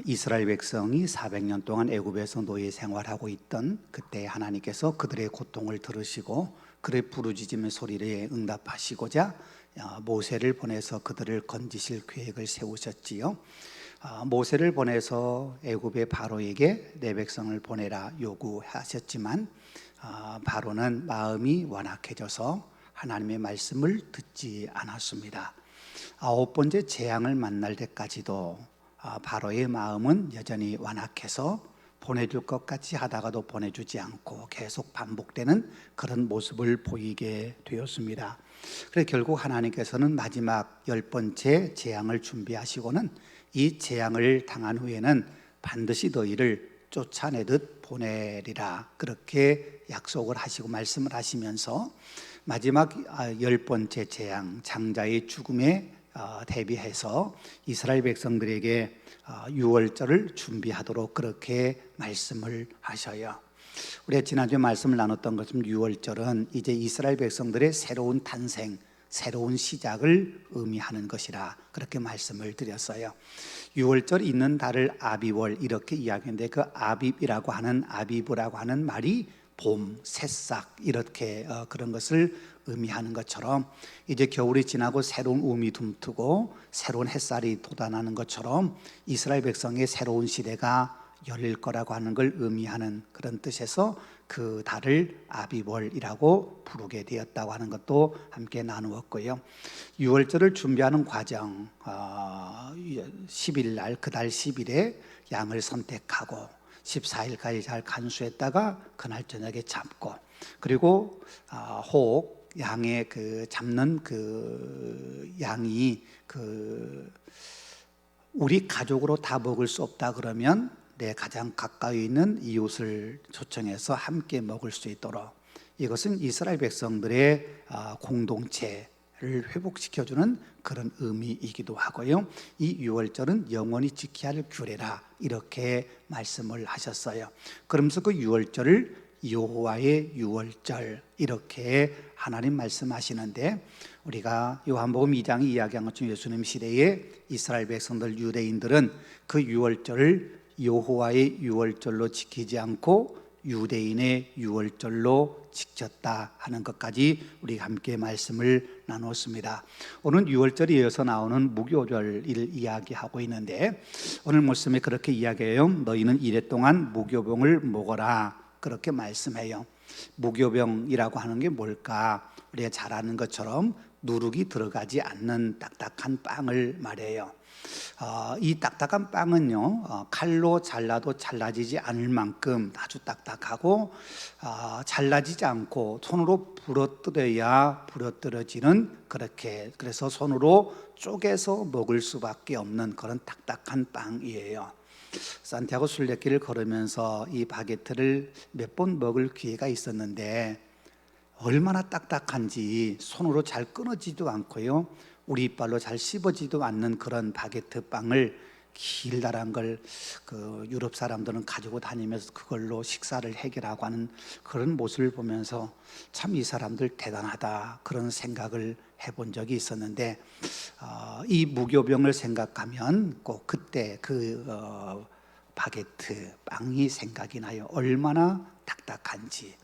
이스라엘 백성이 400년 동안 애굽에서 노예 생활하고 있던 그때 하나님께서 그들의 고통을 들으시고 그들의 부르짖음의 소리에 응답하시고자 모세를 보내서 그들을 건지실 계획을 세우셨지요. 모세를 보내서 애굽의 바로에게 내 백성을 보내라 요구하셨지만 바로는 마음이 완악해져서 하나님의 말씀을 듣지 않았습니다. 9번째 재앙을 만날 때까지도 바로의 마음은 여전히 완악해서 보내줄 것 같이 하다가도 보내주지 않고 계속 반복되는 그런 모습을 보이게 되었습니다. 그래서 결국 하나님께서는 마지막 10번째 재앙을 준비하시고는 이 재앙을 당한 후에는 반드시 너희를 쫓아내듯 보내리라 그렇게 약속을 하시고 말씀을 하시면서 마지막 10번째 재앙 장자의 죽음에 대비해서 이스라엘 백성들에게 유월절을 준비하도록 그렇게 말씀을 하셔요. 우리가 지난주에 말씀을 나눴던 것처럼 유월절은 이제 이스라엘 백성들의 새로운 탄생, 새로운 시작을 의미하는 것이라 그렇게 말씀을 드렸어요. 유월절 있는 달을 아비월 이렇게 이야기했는데 그 아비브라고 하는 말이 봄, 새싹 이렇게 그런 것을 의미하는 것처럼 이제 겨울이 지나고 새로운 우미 둠트고 새로운 햇살이 돋아나는 것처럼 이스라엘 백성의 새로운 시대가 열릴 거라고 하는 걸 의미하는 그런 뜻에서 그 달을 아비월이라고 부르게 되었다고 하는 것도 함께 나누었고요. 유월절을 준비하는 과정 10일 날 그 달 10일에 양을 선택하고 14일까지 잘 간수했다가 그날 저녁에 잡고 그리고 혹 양의 그 잡는 그 양이 그 우리 가족으로 다 먹을 수 없다 그러면 내 가장 가까이 있는 이웃을 초청해서 함께 먹을 수 있도록 이것은 이스라엘 백성들의 공동체를 회복시켜주는 그런 의미이기도 하고요. 이 유월절은 영원히 지켜야 할 규례라 이렇게 말씀을 하셨어요. 그러면서 그 유월절을 여호와의 유월절 이렇게 하나님 말씀하시는데 우리가 요한복음 2장이 이야기한 것처럼 예수님 시대에 이스라엘 백성들 유대인들은 그 유월절을 여호와의 유월절로 지키지 않고 유대인의 유월절로 지켰다 하는 것까지 우리가 함께 말씀을 나눴습니다. 오늘 유월절에 이어서 나오는 무교절을 이야기하고 있는데 오늘 말씀에 그렇게 이야기해요. 너희는 이래 동안 무교병을 먹어라 그렇게 말씀해요. 무교병이라고 하는 게 뭘까? 우리가 잘 아는 것처럼 누룩이 들어가지 않는 딱딱한 빵을 말해요. 이 딱딱한 빵은요 칼로 잘라도 잘라지지 않을 만큼 아주 딱딱하고 잘라지지 않고 손으로 부러뜨려야 부러뜨려지는 그렇게 그래서 손으로 쪼개서 먹을 수밖에 없는 그런 딱딱한 빵이에요. 산티아고 순례길을 걸으면서 이 바게트를 몇 번 먹을 기회가 있었는데 얼마나 딱딱한지 손으로 잘 끊어지도 않고요 우리 이빨로 잘 씹어지도 않는 그런 바게트 빵을 길다란 걸 그 유럽 사람들은 가지고 다니면서 그걸로 식사를 해결하고 하는 그런 모습을 보면서 참 이 사람들 대단하다 그런 생각을 해본 적이 있었는데 이 무교병을 생각하면 꼭 그때 그 바게트 빵이 생각이 나요. 얼마나 딱딱한지.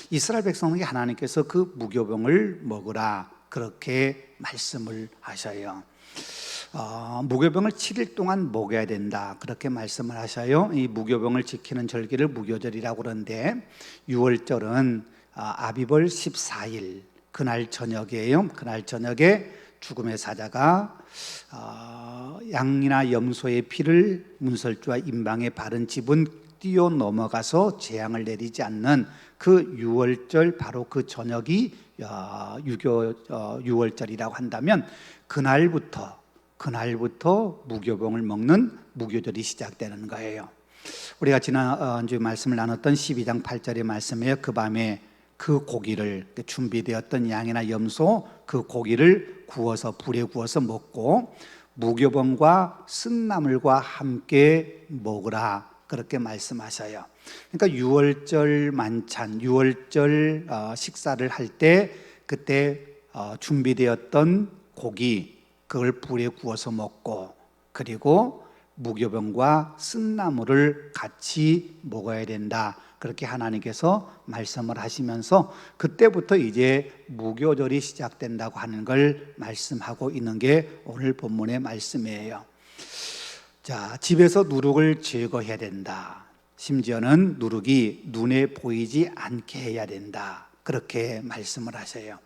이스라엘 백성에게 하나님께서 그 무교병을 먹으라 그렇게 말씀을 하셔요. 무교병을 7일 동안 먹여야 된다 그렇게 말씀을 하셔요. 이 무교병을 지키는 절기를 무교절이라고 그러는데 유월절은 아비벌 14일 그날 저녁이에요. 그날 저녁에 죽음의 사자가 양이나 염소의 피를 문설주와 임방에 바른 집은 뛰어 넘어가서 재앙을 내리지 않는 그 유월절 바로 그 저녁이 유월절이라고 한다면 그날부터 무교병을 먹는 무교절이 시작되는 거예요. 우리가 지난주 말씀을 나눴던 12장 8절의 말씀이에요. 그 밤에 그 고기를 준비되었던 양이나 염소 그 고기를 구워서 불에 구워서 먹고 무교병과 쓴나물과 함께 먹으라 그렇게 말씀하셔요. 그러니까 유월절 만찬, 유월절 식사를 할 때 그때 준비되었던 고기 그걸 불에 구워서 먹고 그리고 무교병과 쓴나물을 같이 먹어야 된다. 그렇게 하나님께서 말씀을 하시면서 그때부터 이제 무교절이 시작된다고 하는 걸 말씀하고 있는 게 오늘 본문의 말씀이에요. 자, 집에서 누룩을 제거해야 된다. 심지어는 누룩이 눈에 보이지 않게 해야 된다. 그렇게 말씀을 하셔요.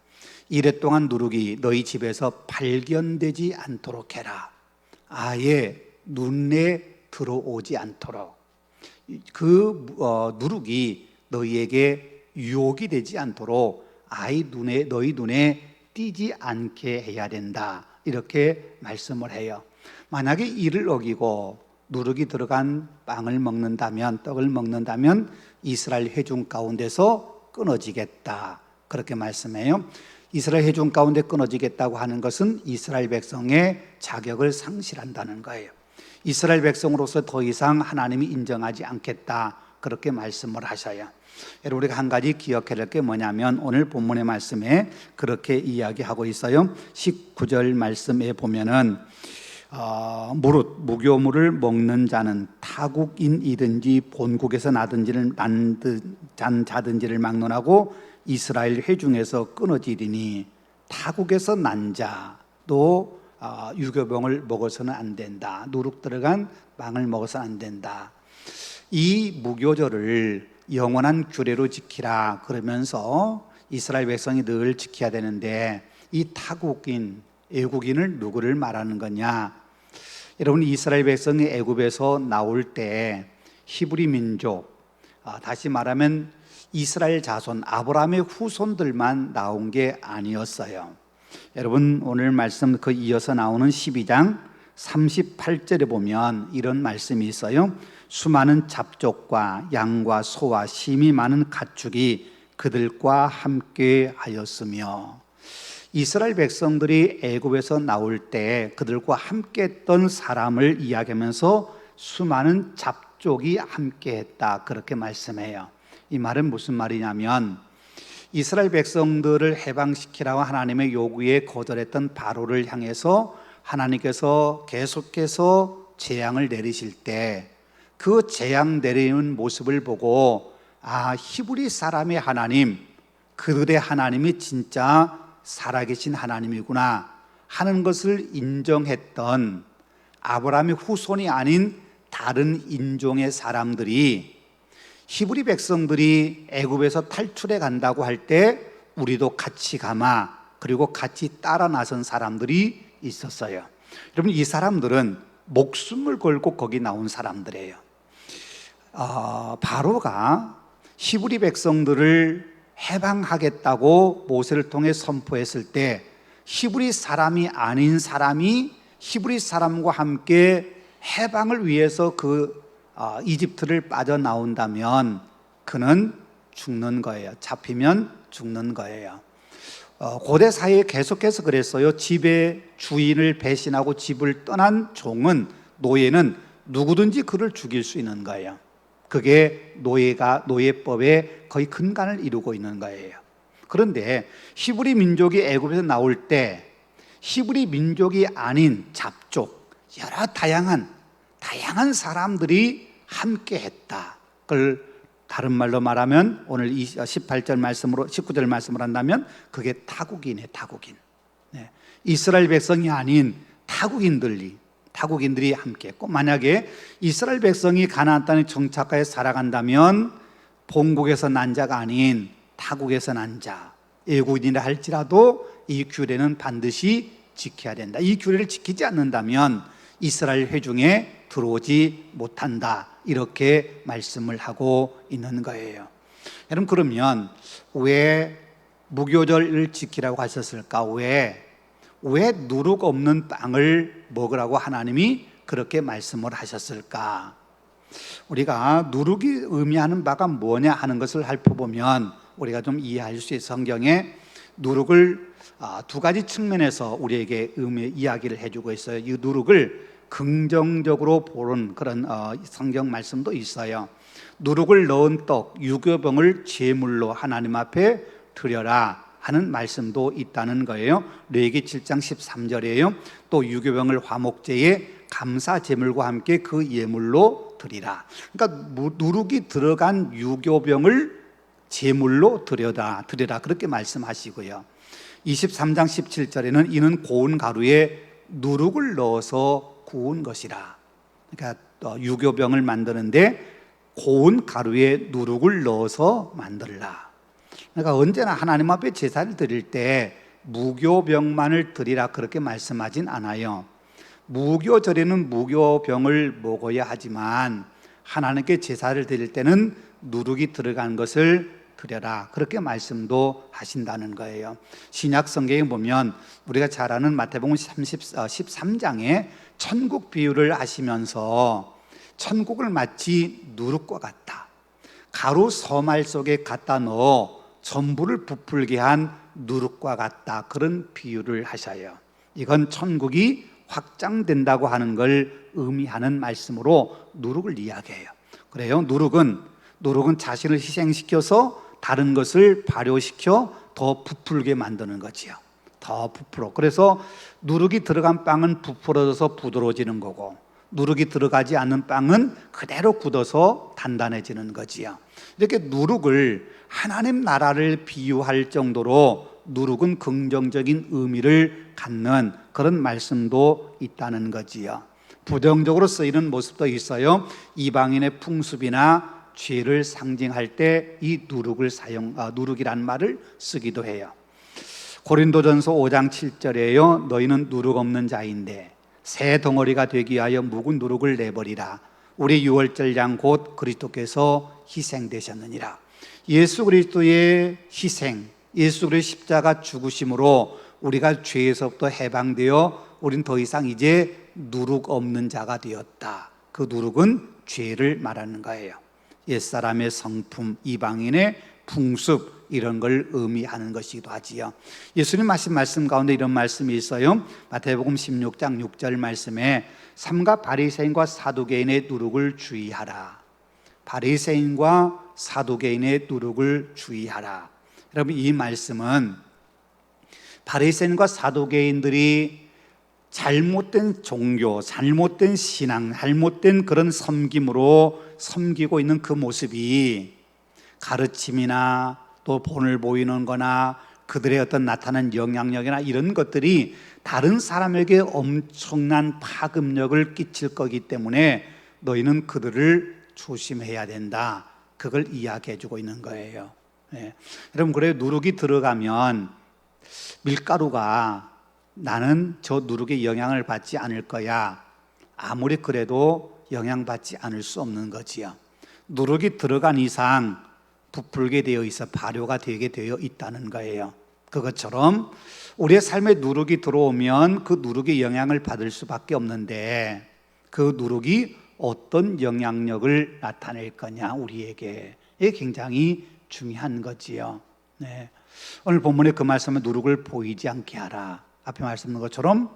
이래 동안 누룩이 너희 집에서 발견되지 않도록 해라. 아예 눈에 들어오지 않도록. 누룩이 너희에게 유혹이 되지 않도록 너희 눈에 띄지 않게 해야 된다. 이렇게 말씀을 해요. 만약에 이를 어기고 누룩이 들어간 빵을 먹는다면, 떡을 먹는다면 이스라엘 회중 가운데서 끊어지겠다. 그렇게 말씀해요. 이스라엘 회중 가운데 끊어지겠다고 하는 것은 이스라엘 백성의 자격을 상실한다는 거예요. 이스라엘 백성으로서 더 이상 하나님이 인정하지 않겠다. 그렇게 말씀을 하셔요. 여러분, 우리가 한 가지 기억해야 될 게 뭐냐면 오늘 본문의 말씀에 그렇게 이야기하고 있어요. 19절 말씀에 보면은 무릇 무교물을 먹는 자는 타국인이든지 본국에서 난 자든지를 막론하고 이스라엘 회중에서 끊어지리니 타국에서 난 자도 유교병을 먹어서는 안 된다. 누룩 들어간 빵을 먹어서는 안 된다. 이 무교절을 영원한 규례로 지키라 그러면서 이스라엘 백성이 늘 지켜야 되는데 이 타국인, 애국인을 누구를 말하는 거냐? 여러분, 이스라엘 백성이 애굽에서 나올 때 히브리 민족, 다시 말하면 이스라엘 자손, 아브라함의 후손들만 나온 게 아니었어요. 여러분, 오늘 말씀 그 이어서 나오는 12장 38절에 보면 이런 말씀이 있어요. 수많은 잡족과 양과 소와 심이 많은 가축이 그들과 함께 하였으며, 이스라엘 백성들이 애굽에서 나올 때 그들과 함께 했던 사람을 이야기하면서 수많은 잡족이 함께 했다. 그렇게 말씀해요. 이 말은 무슨 말이냐면 이스라엘 백성들을 해방시키라고 하나님의 요구에 거절했던 바로를 향해서 하나님께서 계속해서 재앙을 내리실 때 그 재앙 내리는 모습을 보고 히브리 사람의 하나님, 그들의 하나님이 진짜 살아계신 하나님이구나 하는 것을 인정했던 아브라함의 후손이 아닌 다른 인종의 사람들이 히브리 백성들이 애굽에서 탈출해 간다고 할 때 우리도 같이 가마, 그리고 같이 따라 나선 사람들이 있었어요. 여러분, 이 사람들은 목숨을 걸고 거기 나온 사람들이에요. 바로가 히브리 백성들을 해방하겠다고 모세를 통해 선포했을 때 히브리 사람이 아닌 사람이 히브리 사람과 함께 해방을 위해서 이집트를 빠져나온다면 그는 죽는 거예요. 잡히면 죽는 거예요. 고대 사회에 계속해서 그랬어요. 집의 주인을 배신하고 집을 떠난 종은, 노예는 누구든지 그를 죽일 수 있는 거예요. 그게 노예법의 거의 근간을 이루고 있는 거예요. 그런데 히브리 민족이 애굽에서 나올 때 히브리 민족이 아닌 잡족, 여러 다양한 사람들이 함께 했다. 그걸 다른 말로 말하면 오늘 19절 말씀으로 한다면 그게 타국인이에요. 타국인. 이스라엘 백성이 아닌 타국인들이 함께 했고, 만약에 이스라엘 백성이 가나안 땅에 정착하여 살아간다면 본국에서 난 자가 아닌 타국에서 난 자, 애국인이라 할지라도 이 규례는 반드시 지켜야 된다. 이 규례를 지키지 않는다면 이스라엘 회중에 들어오지 못한다. 이렇게 말씀을 하고 있는 거예요. 여러분, 그러면 왜 무교절을 지키라고 하셨을까? 왜 누룩 없는 빵을 먹으라고 하나님이 그렇게 말씀을 하셨을까? 우리가 누룩이 의미하는 바가 뭐냐 하는 것을 살펴보면 우리가 좀 이해할 수 있어요. 성경에 누룩을 두 가지 측면에서 우리에게 이야기를 해주고 있어요. 이 누룩을 긍정적으로 보는 그런 성경 말씀도 있어요. 누룩을 넣은 떡, 유교병을 제물로 하나님 앞에 드려라 하는 말씀도 있다는 거예요. 레위기 7장 13절이에요. 또 유교병을 화목제에 감사 제물과 함께 그 예물로 드리라. 그러니까 누룩이 들어간 유교병을 제물로 드려라 그렇게 말씀하시고요. 23장 17절에는 이는 고운 가루에 누룩을 넣어서 구운 것이라. 그러니까 유교병을 만드는데 고운 가루에 누룩을 넣어서 만들라. 그러니까 언제나 하나님 앞에 제사를 드릴 때 무교병만을 드리라 그렇게 말씀하진 않아요. 무교절에는 무교병을 먹어야 하지만 하나님께 제사를 드릴 때는 누룩이 들어간 것을 드려라 그렇게 말씀도 하신다는 거예요. 신약 성경에 보면 우리가 잘 아는 마태복음 13장에 천국 비유를 하시면서 천국을 마치 누룩과 같다, 가루 서말 속에 갖다 넣어 전부를 부풀게 한 누룩과 같다, 그런 비유를 하셔요. 이건 천국이 확장된다고 하는 걸 의미하는 말씀으로 누룩을 이야기해요. 그래요. 누룩은 자신을 희생시켜서 다른 것을 발효시켜 더 부풀게 만드는 거지요. 더 부풀어. 그래서 누룩이 들어간 빵은 부풀어져서 부드러워지는 거고, 누룩이 들어가지 않는 빵은 그대로 굳어서 단단해지는 거지요. 이렇게 누룩을 하나님 나라를 비유할 정도로 누룩은 긍정적인 의미를 갖는 그런 말씀도 있다는 거지요. 부정적으로 쓰이는 모습도 있어요. 이방인의 풍습이나 죄를 상징할 때 이 누룩이란 말을 쓰기도 해요. 고린도전서 5장 7절에요. 너희는 누룩 없는 자인데 새 덩어리가 되기 위하여 묵은 누룩을 내버리라. 우리 유월절 양 곧 그리스도께서 희생되셨느니라. 예수 그리스도의 희생, 예수 그리스도의 십자가 죽으심으로 우리가 죄에서부터 해방되어 우린 더 이상 이제 누룩 없는 자가 되었다. 그 누룩은 죄를 말하는 거예요. 옛사람의 성품, 이방인의 풍습, 이런 걸 의미하는 것이기도 하지요. 예수님 하신 말씀 가운데 이런 말씀이 있어요. 마태복음 16장 6절 말씀에 삼가 바리새인과 사두개인의 누룩을 주의하라. 바리새인과 사두개인의 누룩을 주의하라. 여러분, 이 말씀은 바리새인과 사두개인들이 잘못된 종교, 잘못된 신앙, 잘못된 그런 섬김으로 섬기고 있는 그 모습이 가르침이나 또 본을 보이는 거나 그들의 어떤 나타난 영향력이나 이런 것들이 다른 사람에게 엄청난 파급력을 끼칠 거기 때문에 너희는 그들을 조심해야 된다. 그걸 이야기해 주고 있는 거예요. 네. 여러분, 그래요. 누룩이 들어가면 밀가루가 나는 저 누룩의 영향을 받지 않을 거야, 아무리 그래도 영향받지 않을 수 없는 거지요. 누룩이 들어간 이상 부풀게 되어 있어 발효가 되게 되어 있다는 거예요. 그것처럼 우리의 삶에 누룩이 들어오면 그 누룩의 영향을 받을 수밖에 없는데 그 누룩이 어떤 영향력을 나타낼 거냐, 우리에게, 이게 굉장히 중요한 거지요. 네. 오늘 본문의 그 말씀은 누룩을 보이지 않게 하라. 앞에 말씀드린 것처럼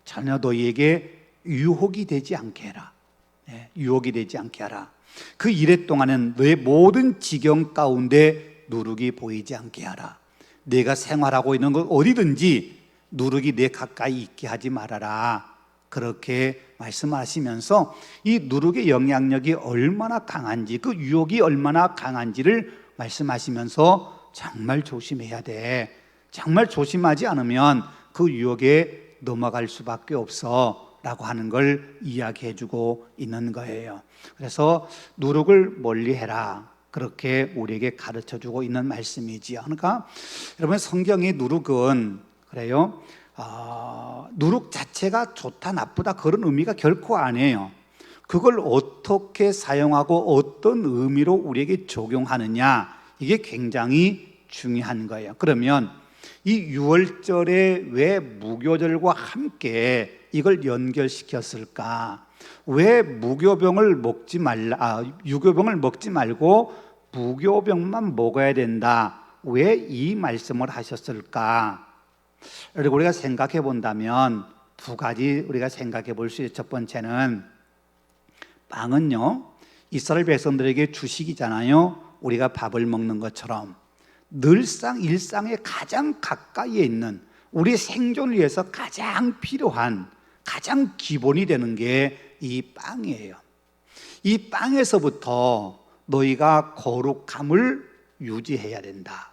전혀 너희에게 유혹이 되지 않게 해라. 네, 유혹이 되지 않게 하라. 그 이래 동안은 너의 모든 지경 가운데 누룩이 보이지 않게 하라. 내가 생활하고 있는 것 어디든지 누룩이 내 가까이 있게 하지 말아라. 그렇게 말씀하시면서 이 누룩의 영향력이 얼마나 강한지, 그 유혹이 얼마나 강한지를 말씀하시면서 정말 조심해야 돼. 정말 조심하지 않으면 그 유혹에 넘어갈 수밖에 없어 라고 하는 걸 이야기해 주고 있는 거예요. 그래서 누룩을 멀리해라, 그렇게 우리에게 가르쳐 주고 있는 말씀이지요. 그러니까 여러분, 성경의 누룩은 그래요, 누룩 자체가 좋다 나쁘다 그런 의미가 결코 아니에요. 그걸 어떻게 사용하고 어떤 의미로 우리에게 적용하느냐, 이게 굉장히 중요한 거예요. 그러면 이 유월절에 왜 무교절과 함께 이걸 연결시켰을까? 왜 유교병을 먹지 말고 무교병만 먹어야 된다? 왜 이 말씀을 하셨을까? 그리고 우리가 생각해 본다면 두 가지 우리가 생각해 볼 수 있어요. 첫 번째는 빵은요, 이스라엘 백성들에게 주식이잖아요. 우리가 밥을 먹는 것처럼 늘상 일상에 가장 가까이에 있는, 우리 생존을 위해서 가장 필요한 가장 기본이 되는 게 이 빵이에요. 이 빵에서부터 너희가 거룩함을 유지해야 된다.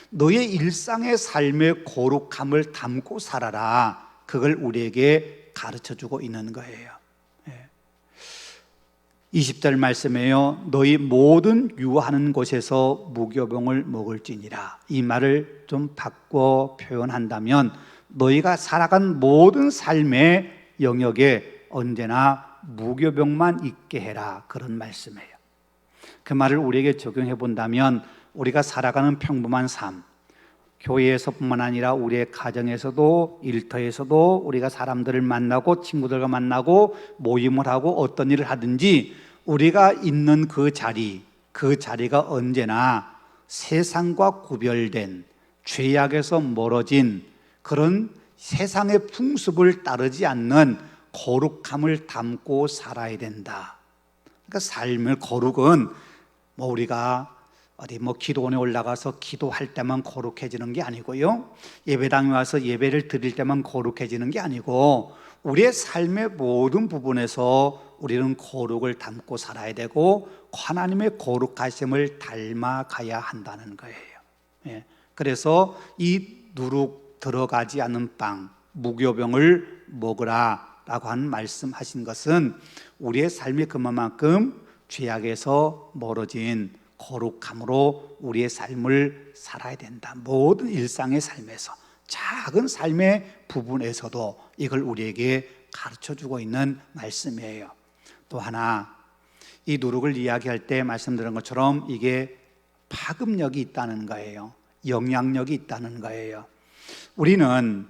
너의 일상의 삶의 거룩함을 담고 살아라. 그걸 우리에게 가르쳐주고 있는 거예요. 20절 말씀에요. 너희 모든 유하는 곳에서 무교병을 먹을지니라. 이 말을 좀 바꿔 표현한다면 너희가 살아간 모든 삶의 영역에 언제나 무교병만 있게 해라. 그런 말씀이에요. 그 말을 우리에게 적용해 본다면 우리가 살아가는 평범한 삶, 교회에서뿐만 아니라 우리의 가정에서도 일터에서도 우리가 사람들을 만나고 친구들과 만나고 모임을 하고 어떤 일을 하든지 우리가 있는 그 자리가 언제나 세상과 구별된 죄악에서 멀어진 그런 세상의 풍습을 따르지 않는 거룩함을 담고 살아야 된다. 그러니까 삶의 거룩은 우리가 어디 기도원에 올라가서 기도할 때만 거룩해지는 게 아니고요, 예배당에 와서 예배를 드릴 때만 거룩해지는 게 아니고 우리의 삶의 모든 부분에서 우리는 거룩을 담고 살아야 되고 하나님의 거룩하심을 닮아가야 한다는 거예요. 그래서 이 누룩 들어가지 않는 빵, 무교병을 먹으라 라고 하는 말씀하신 것은 우리의 삶이 그만큼 죄악에서 멀어진 거룩함으로 우리의 삶을 살아야 된다. 모든 일상의 삶에서, 작은 삶의 부분에서도 이걸 우리에게 가르쳐주고 있는 말씀이에요. 또 하나, 이 누룩을 이야기할 때 말씀드린 것처럼 이게 파급력이 있다는 거예요. 영향력이 있다는 거예요. 우리는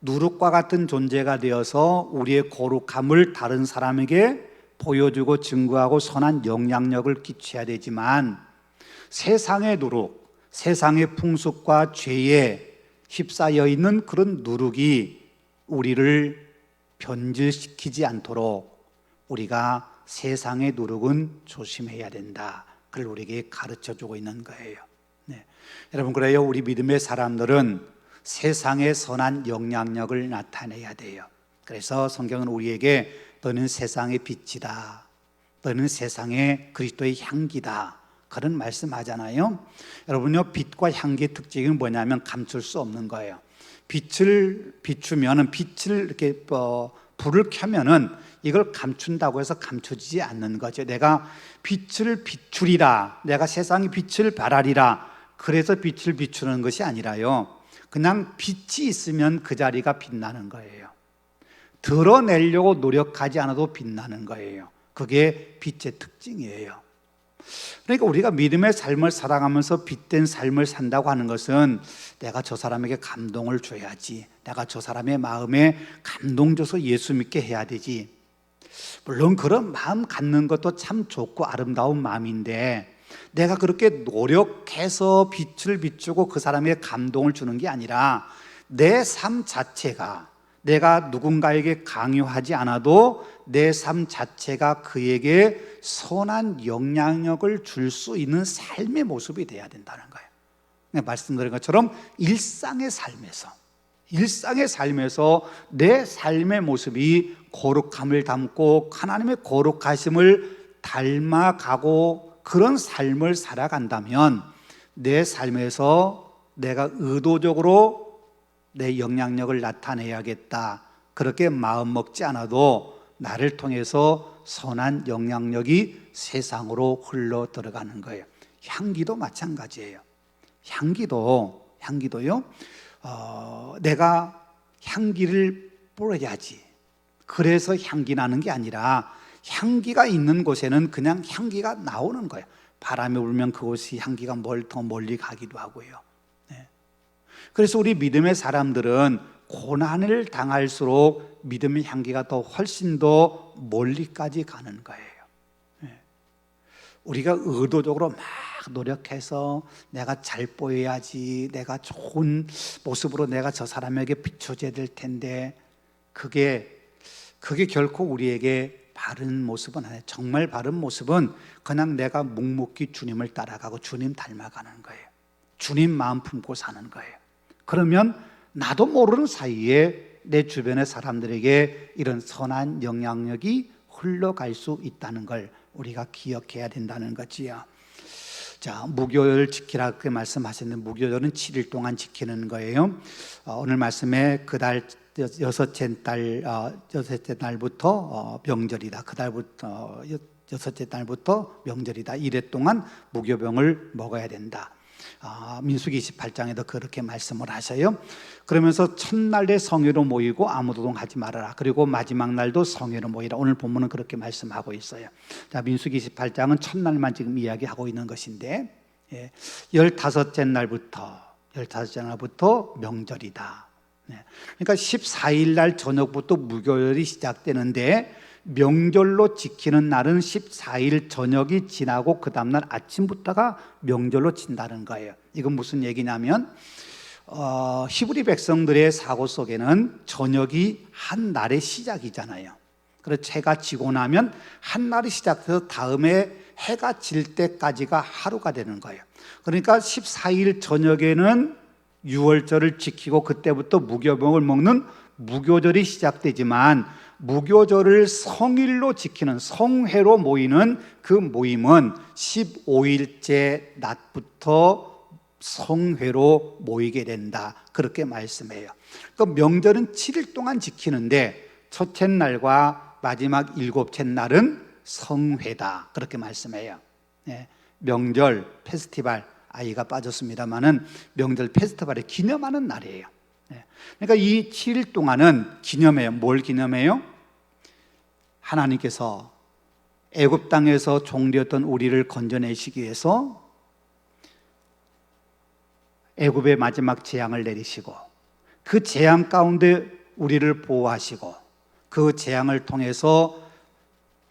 누룩과 같은 존재가 되어서 우리의 거룩함을 다른 사람에게 보여주고 증거하고 선한 영향력을 끼쳐야 되지만 세상의 누룩, 세상의 풍습과 죄에 휩싸여 있는 그런 누룩이 우리를 변질시키지 않도록 우리가 세상의 누룩은 조심해야 된다. 그걸 우리에게 가르쳐주고 있는 거예요. 여러분, 그래요. 우리 믿음의 사람들은 세상에 선한 영향력을 나타내야 돼요. 그래서 성경은 우리에게 너는 세상의 빛이다, 너는 세상의 그리스도의 향기다, 그런 말씀하잖아요. 여러분요, 빛과 향기의 특징이 뭐냐면 감출 수 없는 거예요. 빛을 비추면은, 빛을 이렇게 불을 켜면은 이걸 감춘다고 해서 감춰지지 않는 거죠. 내가 빛을 비추리라, 내가 세상의 빛을 발하리라, 그래서 빛을 비추는 것이 아니라요, 그냥 빛이 있으면 그 자리가 빛나는 거예요. 드러내려고 노력하지 않아도 빛나는 거예요. 그게 빛의 특징이에요. 그러니까 우리가 믿음의 삶을 살아가면서 빛된 삶을 산다고 하는 것은 내가 저 사람에게 감동을 줘야지, 내가 저 사람의 마음에 감동 줘서 예수 믿게 해야 되지. 물론 그런 마음 갖는 것도 참 좋고 아름다운 마음인데, 내가 그렇게 노력해서 빛을 비추고 그 사람에게 감동을 주는 게 아니라 내 삶 자체가, 내가 누군가에게 강요하지 않아도 내 삶 자체가 그에게 선한 영향력을 줄 수 있는 삶의 모습이 돼야 된다는 거예요. 말씀드린 것처럼 일상의 삶에서 내 삶의 모습이 거룩함을 담고 하나님의 거룩하심을 닮아가고 그런 삶을 살아간다면 내 삶에서 내가 의도적으로 내 영향력을 나타내야겠다, 그렇게 마음 먹지 않아도 나를 통해서 선한 영향력이 세상으로 흘러 들어가는 거예요. 향기도 마찬가지예요. 향기도요, 내가 향기를 뿌려야지, 그래서 향기 나는 게 아니라 향기가 있는 곳에는 그냥 향기가 나오는 거예요. 바람이 불면 그곳이 향기가 더 멀리 가기도 하고요. 그래서 우리 믿음의 사람들은 고난을 당할수록 믿음의 향기가 더 훨씬 더 멀리까지 가는 거예요. 우리가 의도적으로 막 노력해서 내가 잘 보여야지, 내가 좋은 모습으로 내가 저 사람에게 비춰줘야 될 텐데, 그게 결코 우리에게 바른 모습은 아니에요. 정말 바른 모습은 그냥 내가 묵묵히 주님을 따라가고 주님 닮아가는 거예요. 주님 마음 품고 사는 거예요. 그러면 나도 모르는 사이에 내 주변의 사람들에게 이런 선한 영향력이 흘러갈 수 있다는 걸 우리가 기억해야 된다는 거지요. 자, 무교절 지키라 그 말씀하셨는데, 무교절은 7일 동안 지키는 거예요. 오늘 말씀에 그달 여섯째 날부터 명절이다. 그달부터 여섯째 날부터 명절이다. 이래 동안 무교병을 먹어야 된다. 민수기 28장에도 그렇게 말씀을 하셔요. 그러면서 첫날에 성회로 모이고 아무 노동하지 말아라. 그리고 마지막 날도 성회로 모이라. 오늘 본문은 그렇게 말씀하고 있어요. 자, 민수기 28장은 첫날만 지금 이야기하고 있는 것인데, 15째 날부터 명절이다. 그러니까 14일 날 저녁부터 무교절이 시작되는데, 명절로 지키는 날은 14일 저녁이 지나고 그 다음날 아침부터가 명절로 친다는 거예요. 이건 무슨 얘기냐면 히브리 백성들의 사고 속에는 저녁이 한 날의 시작이잖아요. 그래서 해가 지고 나면 한 날이 시작해서 다음에 해가 질 때까지가 하루가 되는 거예요. 그러니까 14일 저녁에는 유월절을 지키고 그때부터 무교병을 먹는 무교절이 시작되지만, 무교절을 성일로 지키는 성회로 모이는 그 모임은 15일째 낮부터 성회로 모이게 된다. 그렇게 말씀해요. 그러니까 명절은 7일 동안 지키는데 첫째 날과 마지막 7째 날은 성회다. 그렇게 말씀해요. 명절, 페스티벌, 아이가 빠졌습니다마는 명절 페스티벌을 기념하는 날이에요. 그러니까 이 7일 동안은 기념해요. 뭘 기념해요? 하나님께서 애굽 땅에서 종되었던 우리를 건져내시기 위해서 애굽의 마지막 재앙을 내리시고, 그 재앙 가운데 우리를 보호하시고, 그 재앙을 통해서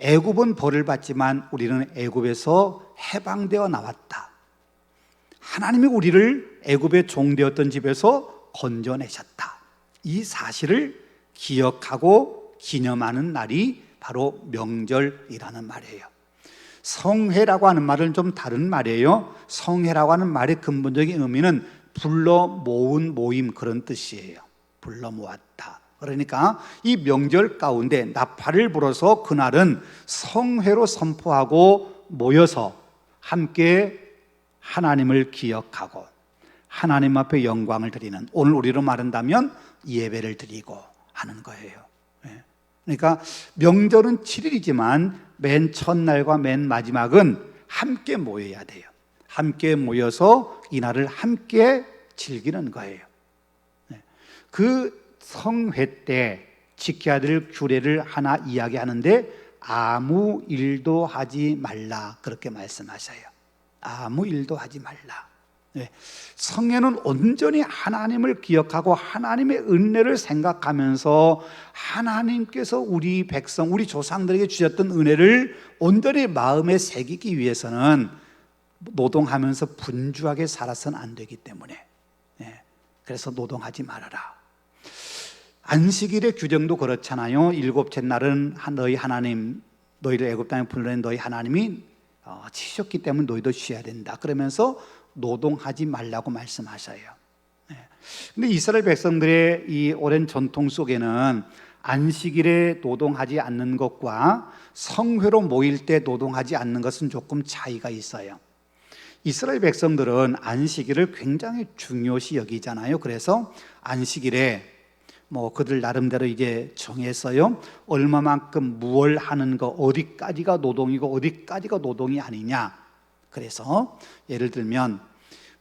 애굽은 벌을 받지만 우리는 애굽에서 해방되어 나왔다. 하나님이 우리를 애굽의 종되었던 집에서 건져내셨다. 이 사실을 기억하고 기념하는 날이 바로 명절이라는 말이에요. 성회라고 하는 말은 좀 다른 말이에요. 성회라고 하는 말의 근본적인 의미는 불러 모은 모임, 그런 뜻이에요. 불러 모았다. 그러니까 이 명절 가운데 나팔을 불어서 그날은 성회로 선포하고 모여서 함께 하나님을 기억하고 하나님 앞에 영광을 드리는, 오늘 우리로 말한다면 예배를 드리고 하는 거예요. 그러니까 명절은 7일이지만 맨 첫날과 맨 마지막은 함께 모여야 돼요. 함께 모여서 이날을 함께 즐기는 거예요. 그 성회 때 지켜야 될 규례를 하나 이야기하는데, 아무 일도 하지 말라. 그렇게 말씀하셔요. 아무 일도 하지 말라. 성회는 온전히 하나님을 기억하고 하나님의 은혜를 생각하면서 하나님께서 우리 백성, 우리 조상들에게 주셨던 은혜를 온전히 마음에 새기기 위해서는 노동하면서 분주하게 살아서는 안 되기 때문에, 그래서 노동하지 말아라. 안식일의 규정도 그렇잖아요. 7째 날은 너희 하나님, 너희를 애굽 땅에 불러낸 너희 하나님이 치셨기 때문에 너희도 쉬어야 된다. 그러면서 노동하지 말라고 말씀하셔요. 근데 이스라엘 백성들의 이 오랜 전통 속에는 안식일에 노동하지 않는 것과 성회로 모일 때 노동하지 않는 것은 조금 차이가 있어요. 이스라엘 백성들은 안식일을 굉장히 중요시 여기잖아요. 그래서 안식일에 그들 나름대로 이제 정했어요. 얼마만큼 무얼 하는 거, 어디까지가 노동이고 어디까지가 노동이 아니냐. 그래서 예를 들면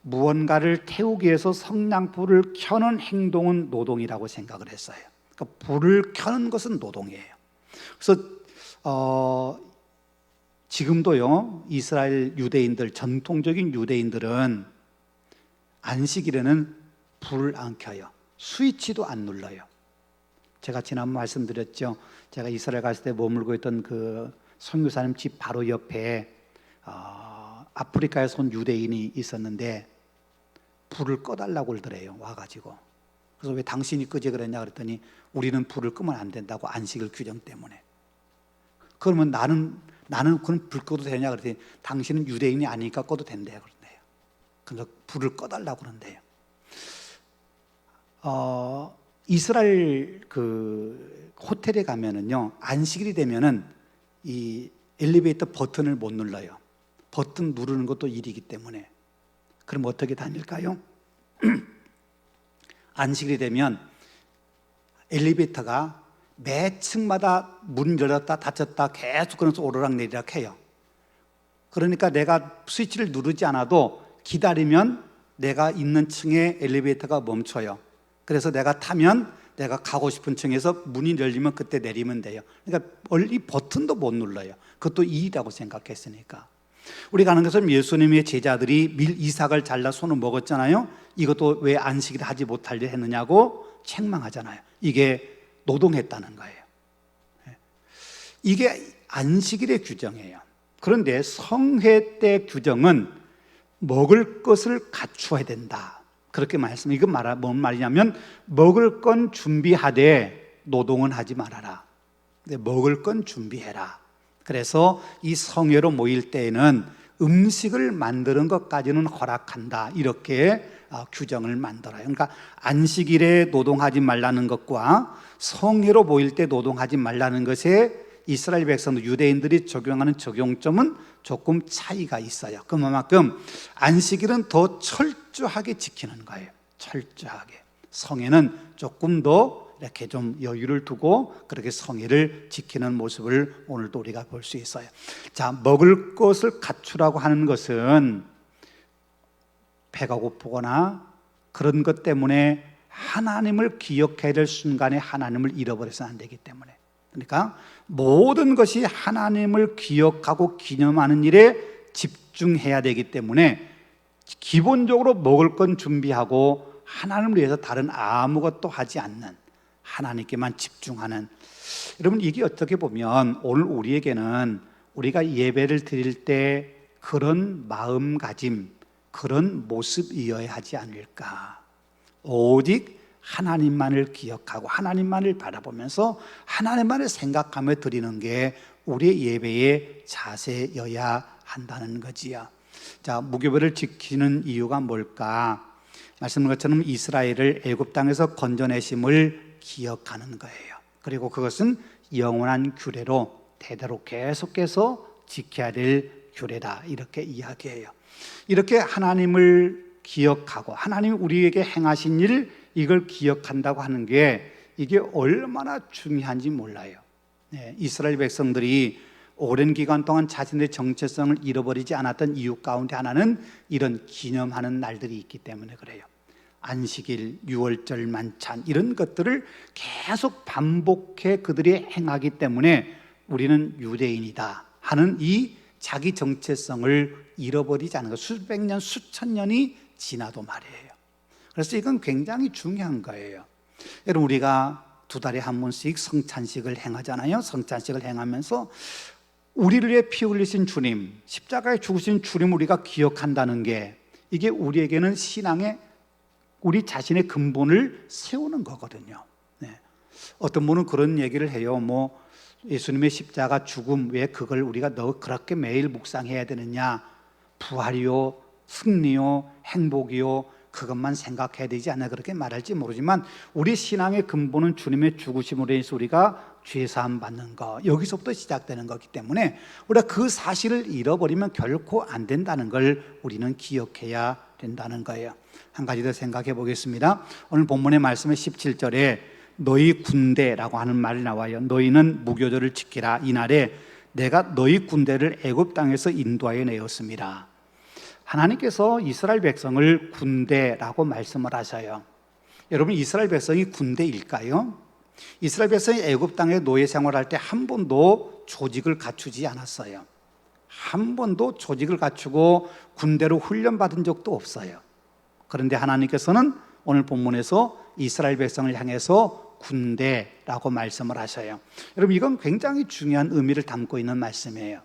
무언가를 태우기 위해서 성냥불을 켜는 행동은 노동이라고 생각을 했어요. 그러니까 불을 켜는 것은 노동이에요. 그래서 지금도요, 이스라엘 유대인들, 전통적인 유대인들은 안식일에는 불을 안 켜요. 스위치도 안 눌러요. 제가 지난번 말씀드렸죠. 제가 이스라엘 갔을 때 머물고 있던 그 선교사님 집 바로 옆에 아프리카에서 온 유대인이 있었는데 불을 꺼달라고 그러더래요. 와가지고. 그래서 왜 당신이 끄지 그랬냐 그랬더니 우리는 불을 끄면 안 된다고, 안식일 규정 때문에. 그러면 나는 그럼 불 꺼도 되냐 그랬더니 당신은 유대인이 아니니까 꺼도 된대요. 그런데요. 그래서 불을 꺼달라고 그런대요. 이스라엘 그 호텔에 가면은요, 안식일이 되면은 이 엘리베이터 버튼을 못 눌러요. 버튼 누르는 것도 일이기 때문에. 그럼 어떻게 다닐까요? 안식일이 되면 엘리베이터가 매 층마다 문 열었다 닫혔다 계속 그러면서 오르락내리락 해요. 그러니까 내가 스위치를 누르지 않아도 기다리면 내가 있는 층에 엘리베이터가 멈춰요. 그래서 내가 타면 내가 가고 싶은 층에서 문이 열리면 그때 내리면 돼요. 그러니까 이 버튼도 못 눌러요. 그것도 일이라고 생각했으니까. 우리가 아는 것처럼 예수님의 제자들이 밀 이삭을 잘라 손을 먹었잖아요. 이것도 왜 안식일 하지 못하려 했느냐고 책망하잖아요. 이게 노동했다는 거예요. 이게 안식일의 규정이에요. 그런데 성회 때 규정은 먹을 것을 갖추어야 된다. 그렇게 말씀. 이건 뭔 말이냐면 먹을 건 준비하되 노동은 하지 말아라. 근데 먹을 건 준비해라. 그래서 이 성회로 모일 때에는 음식을 만드는 것까지는 허락한다. 이렇게 규정을 만들어요. 그러니까 안식일에 노동하지 말라는 것과 성회로 모일 때 노동하지 말라는 것에 이스라엘 백성들, 유대인들이 적용하는 적용점은 조금 차이가 있어요. 그만큼 안식일은 더 철저하게 지키는 거예요. 철저하게. 성회는 조금 더 이렇게 좀 여유를 두고 그렇게 성회를 지키는 모습을 오늘도 우리가 볼 수 있어요. 자, 먹을 것을 갖추라고 하는 것은 배가 고프거나 그런 것 때문에 하나님을 기억해야 될 순간에 하나님을 잃어버려서는 안 되기 때문에. 그러니까 모든 것이 하나님을 기억하고 기념하는 일에 집중해야 되기 때문에 기본적으로 먹을 건 준비하고 하나님을 위해서 다른 아무것도 하지 않는, 하나님께만 집중하는. 여러분, 이게 어떻게 보면 오늘 우리에게는 우리가 예배를 드릴 때 그런 마음가짐, 그런 모습이어야 하지 않을까. 오직 하나님만을 기억하고 하나님만을 바라보면서 하나님만을 생각하며 드리는 게 우리의 예배의 자세여야 한다는 거지요. 자, 무교배를 지키는 이유가 뭘까? 말씀드린 것처럼 이스라엘을 애굽 땅에서 건져내심을 기억하는 거예요. 그리고 그것은 영원한 규례로 대대로 계속해서 지켜야 될 규례다, 이렇게 이야기해요. 이렇게 하나님을 기억하고 하나님이 우리에게 행하신 일, 이걸 기억한다고 하는 게 이게 얼마나 중요한지 몰라요. 이스라엘 백성들이 오랜 기간 동안 자신의 정체성을 잃어버리지 않았던 이유 가운데 하나는 이런 기념하는 날들이 있기 때문에 그래요. 안식일, 유월절, 만찬, 이런 것들을 계속 반복해 그들이 행하기 때문에 우리는 유대인이다 하는 이 자기 정체성을 잃어버리지 않은 것, 수백 년, 수천 년이 지나도 말이에요. 그래서 이건 굉장히 중요한 거예요. 여러분, 우리가 두 달에 한 번씩 성찬식을 행하잖아요. 성찬식을 행하면서 우리를 위해 피 흘리신 주님, 십자가에 죽으신 주님 우리가 기억한다는 게, 이게 우리에게는 신앙의, 우리 자신의 근본을 세우는 거거든요. 어떤 분은 그런 얘기를 해요. 예수님의 십자가 죽음, 왜 그걸 우리가 그렇게 매일 묵상해야 되느냐? 부활이요, 승리요, 행복이요, 그것만 생각해야 되지 않나, 그렇게 말할지 모르지만 우리 신앙의 근본은 주님의 죽으심으로 인해서 우리가 죄사함 받는 거, 여기서부터 시작되는 거기 때문에 우리가 그 사실을 잃어버리면 결코 안 된다는 걸 우리는 기억해야 된다는 거예요. 한 가지 더 생각해 보겠습니다. 오늘 본문의 말씀의 17절에 너희 군대라고 하는 말이 나와요. 너희는 무교절을 지키라. 이날에 내가 너희 군대를 애굽 땅에서 인도하여 내었습니다. 하나님께서 이스라엘 백성을 군대라고 말씀을 하셔요. 여러분, 이스라엘 백성이 군대일까요? 이스라엘 백성이 애굽 땅에 노예 생활할 때 한 번도 조직을 갖추지 않았어요. 한 번도 조직을 갖추고 군대로 훈련받은 적도 없어요. 그런데 하나님께서는 오늘 본문에서 이스라엘 백성을 향해서 군대라고 말씀을 하셔요. 여러분, 이건 굉장히 중요한 의미를 담고 있는 말씀이에요.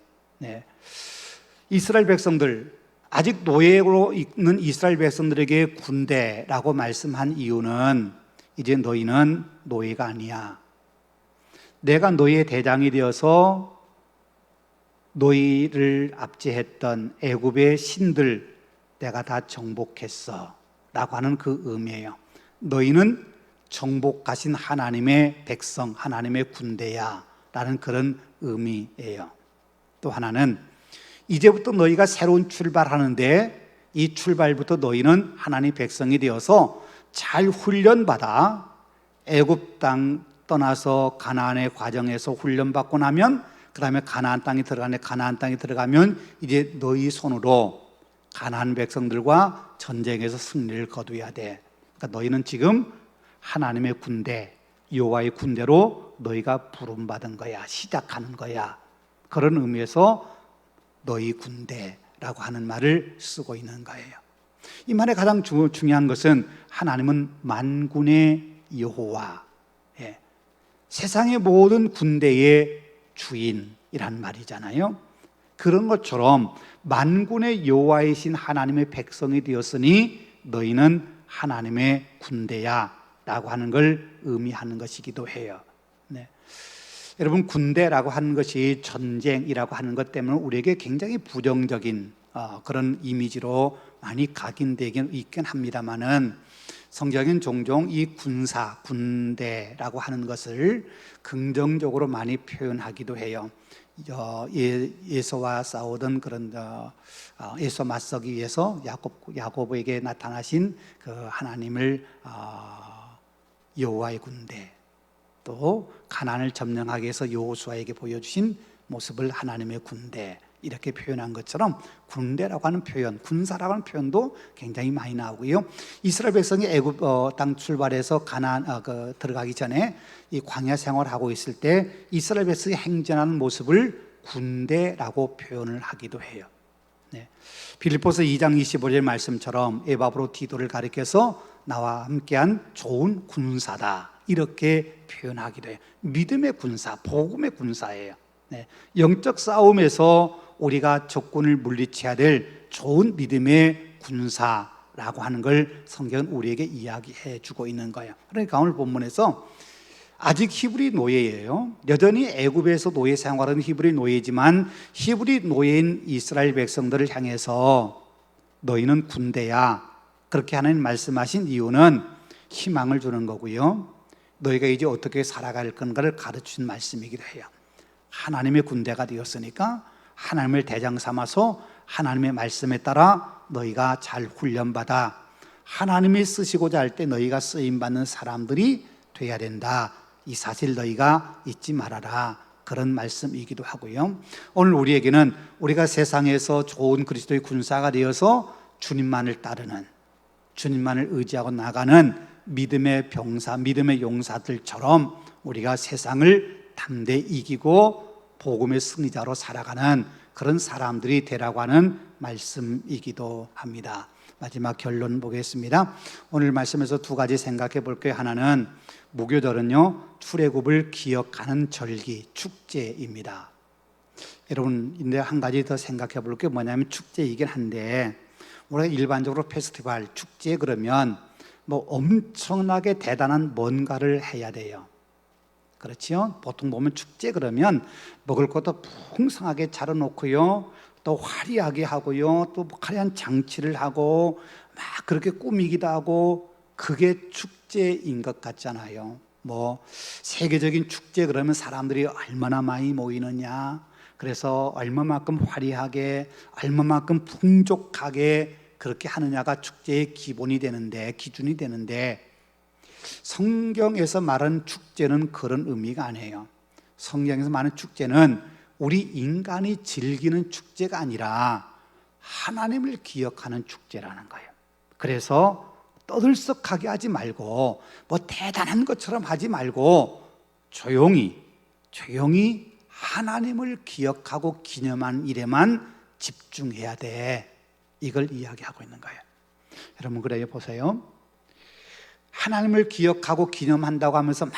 이스라엘 백성들, 아직 노예로 있는 이스라엘 백성들에게 군대라고 말씀한 이유는 이제 너희는 노예가 아니야. 내가 너희의 대장이 되어서 너희를 압제했던 애굽의 신들 내가 다 정복했어 라고 하는 그 의미예요. 너희는 정복하신 하나님의 백성, 하나님의 군대야 라는 그런 의미예요. 또 하나는 이제부터 너희가 새로운 출발하는데 이 출발부터 너희는 하나님의 백성이 되어서 잘 훈련받아 애굽 땅 떠나서 가나안의 과정에서 훈련받고 나면 그 다음에 가나안 땅에 들어가면 이제 너희 손으로 가나안 백성들과 전쟁에서 승리를 거두어야 돼. 그러니까 너희는 지금 하나님의 군대, 여호와의 군대로 너희가 부름받은 거야, 시작하는 거야. 그런 의미에서 너희 군대라고 하는 말을 쓰고 있는 거예요. 이 말의 가장 중요한 것은 하나님은 만군의 여호와, 세상의 모든 군대의 주인이란 말이잖아요. 그런 것처럼 만군의 여호와이신 하나님의 백성이 되었으니 너희는 하나님의 군대야 라고 하는 걸 의미하는 것이기도 해요. 네. 여러분, 군대라고 하는 것이 전쟁이라고 하는 것 때문에 우리에게 굉장히 부정적인 그런 이미지로 많이 각인되긴 있긴 합니다만은 성경은 종종 이 군대라고 하는 것을 긍정적으로 많이 표현하기도 해요. 예수와 싸우던 그런 예수 맞서기 위해서 야고보에게 나타나신 그 하나님을 여호와의 군대, 또 가나안을 점령하기 위해서 여호수아에게 보여주신 모습을 하나님의 군대, 이렇게 표현한 것처럼 군대라고 하는 표현, 군사라고 하는 표현도 굉장히 많이 나오고요. 이스라엘 백성이 애굽 땅 출발해서 가나안 들어가기 전에 이 광야 생활하고 있을 때 이스라엘 백성이 행전하는 모습을 군대라고 표현을 하기도 해요. 네. 빌립보서 2장 25절 말씀처럼 에바브로디도를 가리켜서 나와 함께한 좋은 군사다, 이렇게 표현하기도 해요. 믿음의 군사, 복음의 군사예요. 네. 영적 싸움에서 우리가 적군을 물리쳐야 될 좋은 믿음의 군사라고 하는 걸 성경은 우리에게 이야기해 주고 있는 거예요. 그러니까 오늘 본문에서 아직 히브리 노예예요. 여전히 애굽에서 노예 생활하는 히브리 노예지만 히브리 노예인 이스라엘 백성들을 향해서 너희는 군대야, 그렇게 하나님 말씀하신 이유는 희망을 주는 거고요. 너희가 이제 어떻게 살아갈 건가를 가르치는 말씀이기도 해요. 하나님의 군대가 되었으니까 하나님을 대장 삼아서 하나님의 말씀에 따라 너희가 잘 훈련받아 하나님이 쓰시고자 할 때 너희가 쓰임받는 사람들이 돼야 된다, 이 사실 너희가 잊지 말아라, 그런 말씀이기도 하고요. 오늘 우리에게는 우리가 세상에서 좋은 그리스도의 군사가 되어서 주님만을 따르는, 주님만을 의지하고 나가는 믿음의 병사, 믿음의 용사들처럼 우리가 세상을 담대히 이기고 복음의 승리자로 살아가는 그런 사람들이 되라고 하는 말씀이기도 합니다. 마지막 결론 보겠습니다. 오늘 말씀에서 두 가지 생각해 볼게요. 하나는 무교절은요, 출애굽을 기억하는 절기, 축제입니다. 여러분, 근데 한 가지 더 생각해 볼 게 뭐냐면 축제이긴 한데, 우리가 일반적으로 페스티벌, 축제 그러면 뭐 엄청나게 대단한 뭔가를 해야 돼요. 그렇죠? 보통 보면 축제 그러면 먹을 것도 풍성하게 차려놓고요, 또 화려하게 하고요, 또 화려한 장치를 하고 막 그렇게 꾸미기도 하고, 그게 축제인 것 같잖아요. 뭐 세계적인 축제 그러면 사람들이 얼마나 많이 모이느냐, 그래서 얼마만큼 화려하게, 얼마만큼 풍족하게 그렇게 하느냐가 축제의 기본이 되는데, 기준이 되는데, 성경에서 말하는 축제는 그런 의미가 아니에요. 성경에서 말하는 축제는 우리 인간이 즐기는 축제가 아니라 하나님을 기억하는 축제라는 거예요. 그래서 떠들썩하게 하지 말고, 뭐 대단한 것처럼 하지 말고 조용히 하나님을 기억하고 기념하는 일에만 집중해야 돼, 이걸 이야기하고 있는 거예요. 여러분, 그래요, 보세요. 하나님을 기억하고 기념한다고 하면서 막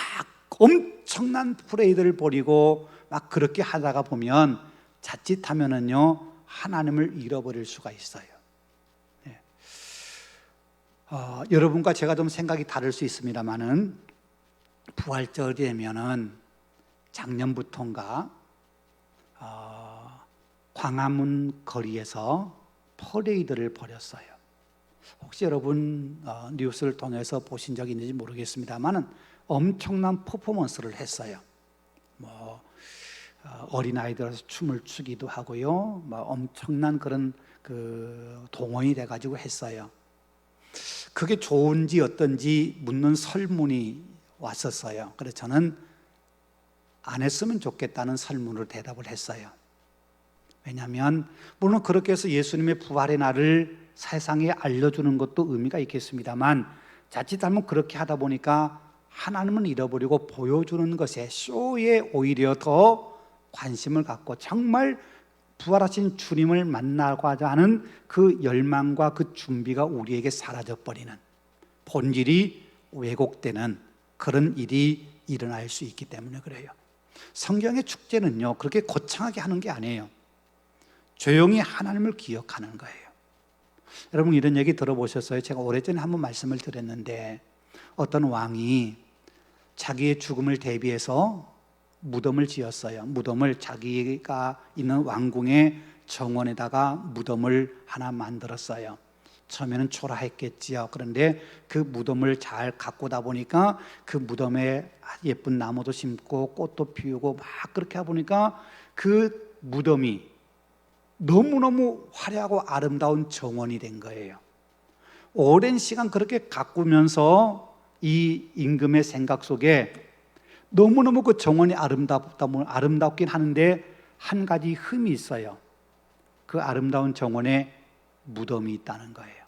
엄청난 프레이드를 벌이고 막 그렇게 하다가 보면 자칫하면은요, 하나님을 잃어버릴 수가 있어요. 네. 여러분과 제가 좀 생각이 다를 수 있습니다만은 부활절이 되면은 작년부터인가 광화문 거리에서 퍼레이드를 벌였어요. 혹시 여러분 뉴스를 통해서 보신 적이 있는지 모르겠습니다만 엄청난 퍼포먼스를 했어요. 뭐 어린아이들에서 춤을 추기도 하고요, 뭐 엄청난 그런 동원이 돼가지고 했어요. 그게 좋은지 어떤지 묻는 설문이 왔었어요. 그래서 저는 안 했으면 좋겠다는 설문으로 대답을 했어요. 왜냐하면 물론 그렇게 해서 예수님의 부활의 날을 세상에 알려주는 것도 의미가 있겠습니다만, 자칫하면 그렇게 하다 보니까 하나님은 잃어버리고 보여주는 것에, 쇼에 오히려 더 관심을 갖고 정말 부활하신 주님을 만나고자 하는 그 열망과 그 준비가 우리에게 사라져버리는, 본질이 왜곡되는 그런 일이 일어날 수 있기 때문에 그래요. 성경의 축제는요, 그렇게 거창하게 하는 게 아니에요. 조용히 하나님을 기억하는 거예요. 여러분, 이런 얘기 들어보셨어요? 제가 오래전에 한번 말씀을 드렸는데, 어떤 왕이 자기의 죽음을 대비해서 무덤을 지었어요. 무덤을, 자기가 있는 왕궁의 정원에다가 무덤을 하나 만들었어요. 처음에는 초라했겠지요. 그런데 그 무덤을 잘 가꾸다 보니까 그 무덤에 예쁜 나무도 심고 꽃도 피우고 막 그렇게 하다 보니까 그 무덤이 너무너무 화려하고 아름다운 정원이 된 거예요. 오랜 시간 그렇게 가꾸면서 이 임금의 생각 속에 너무너무 그 정원이 아름답긴 하는데 한 가지 흠이 있어요. 그 아름다운 정원에 무덤이 있다는 거예요.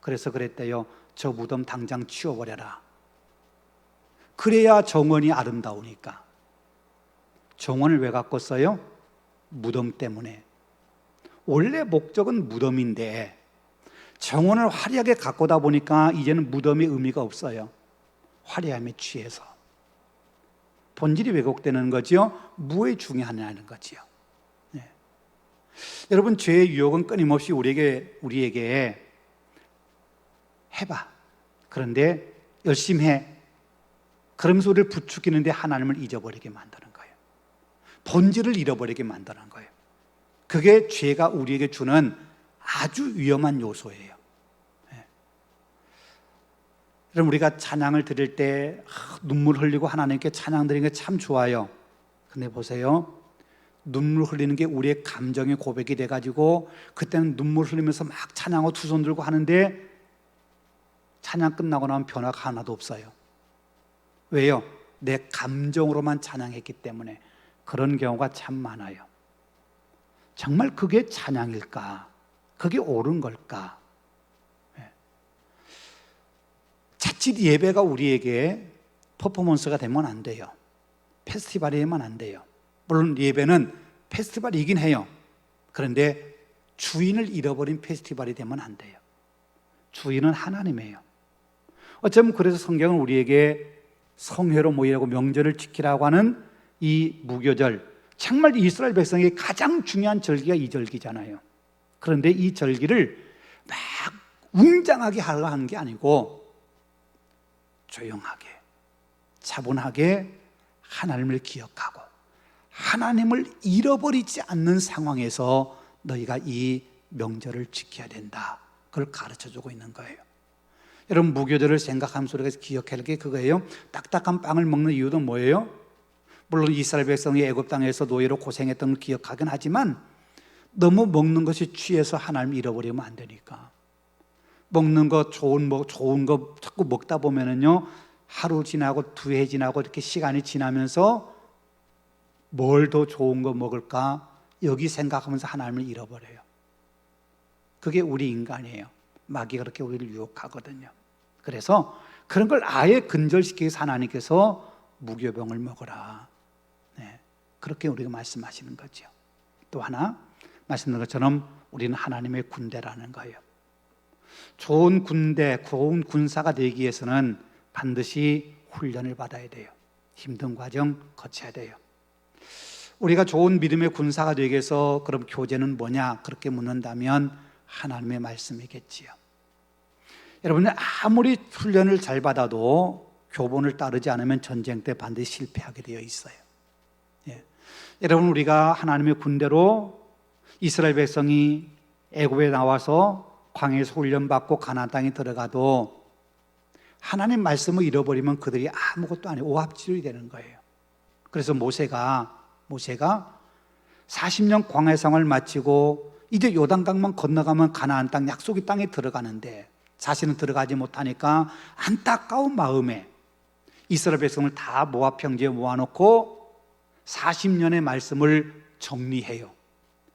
그래서 그랬대요. 저 무덤 당장 치워버려라. 그래야 정원이 아름다우니까. 정원을 왜 가꿨어요? 무덤 때문에. 원래 목적은 무덤인데 정원을 화려하게 가꾸다 보니까 이제는 무덤의 의미가 없어요. 화려함에 취해서. 본질이 왜곡되는 거지요. 무엇이 중요하냐는 거지요. 네. 여러분, 죄의 유혹은 끊임없이 우리에게 해봐. 그런데 열심히 해. 그러면서 우리를 부추기는데 하나님을 잊어버리게 만드는 거예요. 본질을 잃어버리게 만드는 거예요. 그게 죄가 우리에게 주는 아주 위험한 요소예요. 네. 여러분, 우리가 찬양을 드릴 때 눈물 흘리고 하나님께 찬양 드리는 게 참 좋아요. 근데 보세요, 눈물 흘리는 게 우리의 감정의 고백이 돼가지고 그때는 눈물 흘리면서 막 찬양하고 두 손 들고 하는데 찬양 끝나고 나면 변화가 하나도 없어요. 왜요? 내 감정으로만 찬양했기 때문에. 그런 경우가 참 많아요. 정말 그게 찬양일까? 그게 옳은 걸까? 자칫 예배가 우리에게 퍼포먼스가 되면 안 돼요. 페스티벌이 되면 안 돼요. 물론 예배는 페스티벌이긴 해요. 그런데 주인을 잃어버린 페스티벌이 되면 안 돼요. 주인은 하나님이에요. 어쩌면 그래서 성경은 우리에게 성회로 모이라고 명절을 지키라고 하는 이 무교절, 정말 이스라엘 백성에게 가장 중요한 절기가 이 절기잖아요. 그런데 이 절기를 막 웅장하게 하려 하는 게 아니고 조용하게, 차분하게 하나님을 기억하고 하나님을 잃어버리지 않는 상황에서 너희가 이 명절을 지켜야 된다. 그걸 가르쳐주고 있는 거예요. 여러분, 무교절을 생각하면서 우리가 기억해야 할 게 그거예요. 딱딱한 빵을 먹는 이유도 뭐예요? 물론 이스라엘 백성이 애굽 땅에서 노예로 고생했던 걸 기억하긴 하지만 너무 먹는 것이 취해서 하나님을 잃어버리면 안 되니까. 먹는 거 좋은 거 자꾸 먹다 보면은요, 하루 지나고 두 해 지나고 이렇게 시간이 지나면서 뭘 더 좋은 거 먹을까 여기 생각하면서 하나님을 잃어버려요. 그게 우리 인간이에요. 마귀가 그렇게 우리를 유혹하거든요. 그래서 그런 걸 아예 근절시키기 위해서 하나님께서 무교병을 먹어라. 네, 그렇게 우리가 말씀하시는 거죠. 또 하나 말씀드린 것처럼 우리는 하나님의 군대라는 거예요. 좋은 군대, 좋은 군사가 되기 위해서는 반드시 훈련을 받아야 돼요. 힘든 과정 거쳐야 돼요. 우리가 좋은 믿음의 군사가 되기 위해서 그럼 교재는 뭐냐? 그렇게 묻는다면 하나님의 말씀이겠지요. 여러분, 아무리 훈련을 잘 받아도 교본을 따르지 않으면 전쟁 때 반드시 실패하게 되어 있어요. 예. 여러분, 우리가 하나님의 군대로 이스라엘 백성이 애굽에 나와서 광야에서 훈련받고 가나안 땅에 들어가도 하나님 말씀을 잃어버리면 그들이 아무것도 아니고 오합지졸이 되는 거예요. 그래서 모세가 40년 광야 생활을 마치고 이제 요단강만 건너가면 가나안 땅 약속의 땅에 들어가는데 자신은 들어가지 못하니까 안타까운 마음에 이스라엘 백성을 다 모압 평지에 모아놓고 40년의 말씀을 정리해요.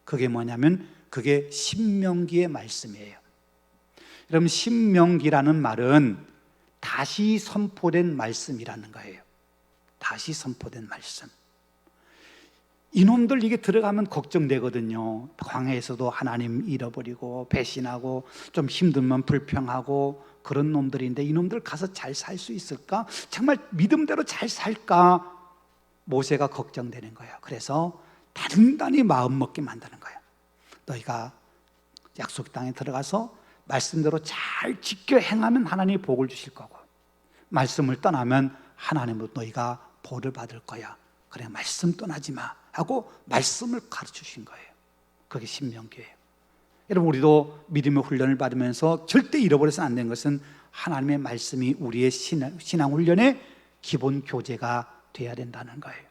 그게 뭐냐면 그게 신명기의 말씀이에요. 여러분, 신명기라는 말은 다시 선포된 말씀이라는 거예요. 다시 선포된 말씀. 이놈들 이게 들어가면 걱정되거든요. 광야에서도 하나님 잃어버리고 배신하고 좀 힘들면 불평하고 그런 놈들인데 이놈들 가서 잘 살 수 있을까? 정말 믿음대로 잘 살까? 모세가 걱정되는 거예요. 그래서 단단히 마음먹게 만드는 거예요. 너희가 약속 땅에 들어가서 말씀대로 잘 지켜 행하면 하나님이 복을 주실 거고, 말씀을 떠나면 하나님으로 너희가 벌을 받을 거야. 그래, 말씀 떠나지 마 하고 말씀을 가르치신 거예요. 그게 신명기예요. 여러분, 우리도 믿음의 훈련을 받으면서 절대 잃어버려서는 안 되는 것은 하나님의 말씀이 우리의 신앙 훈련의 기본 교재가 돼야 된다는 거예요.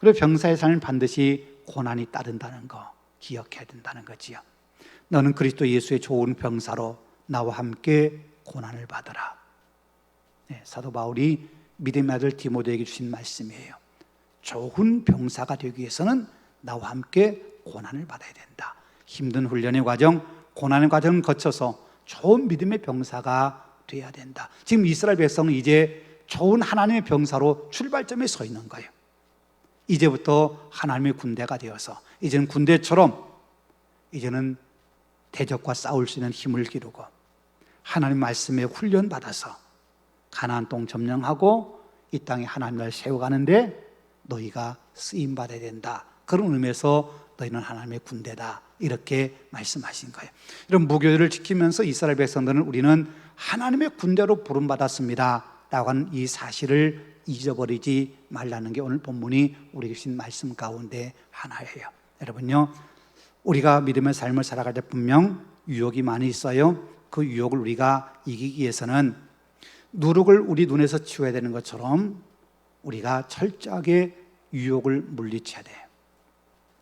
그리고 병사의 삶은 반드시 고난이 따른다는 거 기억해야 된다는 거지요. 너는 그리스도 예수의 좋은 병사로 나와 함께 고난을 받으라. 네, 사도 바울이 믿음의 아들 디모데에게 주신 말씀이에요. 좋은 병사가 되기 위해서는 나와 함께 고난을 받아야 된다. 힘든 훈련의 과정, 고난의 과정을 거쳐서 좋은 믿음의 병사가 돼야 된다. 지금 이스라엘 백성은 이제 좋은 하나님의 병사로 출발점에 서 있는 거예요. 이제부터 하나님의 군대가 되어서 이제는 군대처럼 이제는 대적과 싸울 수 있는 힘을 기르고 하나님 말씀에 훈련받아서 가나안 땅 점령하고 이 땅에 하나님 나라를 세워가는데 너희가 쓰임받아야 된다. 그런 의미에서 너희는 하나님의 군대다. 이렇게 말씀하신 거예요. 이런 무교를 지키면서 이스라엘 백성들은 우리는 하나님의 군대로 부름받았습니다 라고 하는 이 사실을 잊어버리지 말라는 게 오늘 본문이 우리에게 주신 말씀 가운데 하나예요. 여러분요, 우리가 믿음의 삶을 살아갈 때 분명 유혹이 많이 있어요. 그 유혹을 우리가 이기기 위해서는 누룩을 우리 눈에서 치워야 되는 것처럼 우리가 철저하게 유혹을 물리쳐야 돼요.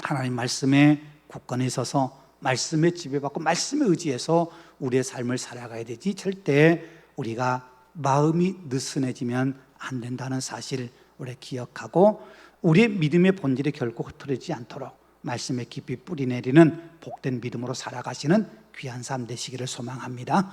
하나님 말씀에 굳건히 서서 말씀에 지배받고 말씀에 의지해서 우리의 삶을 살아가야 되지, 절대 우리가 마음이 느슨해지면 안 된다는 사실을 우리 기억하고 우리의 믿음의 본질이 결코 흐트러지지 않도록 말씀에 깊이 뿌리 내리는 복된 믿음으로 살아가시는 귀한 삶 되시기를 소망합니다.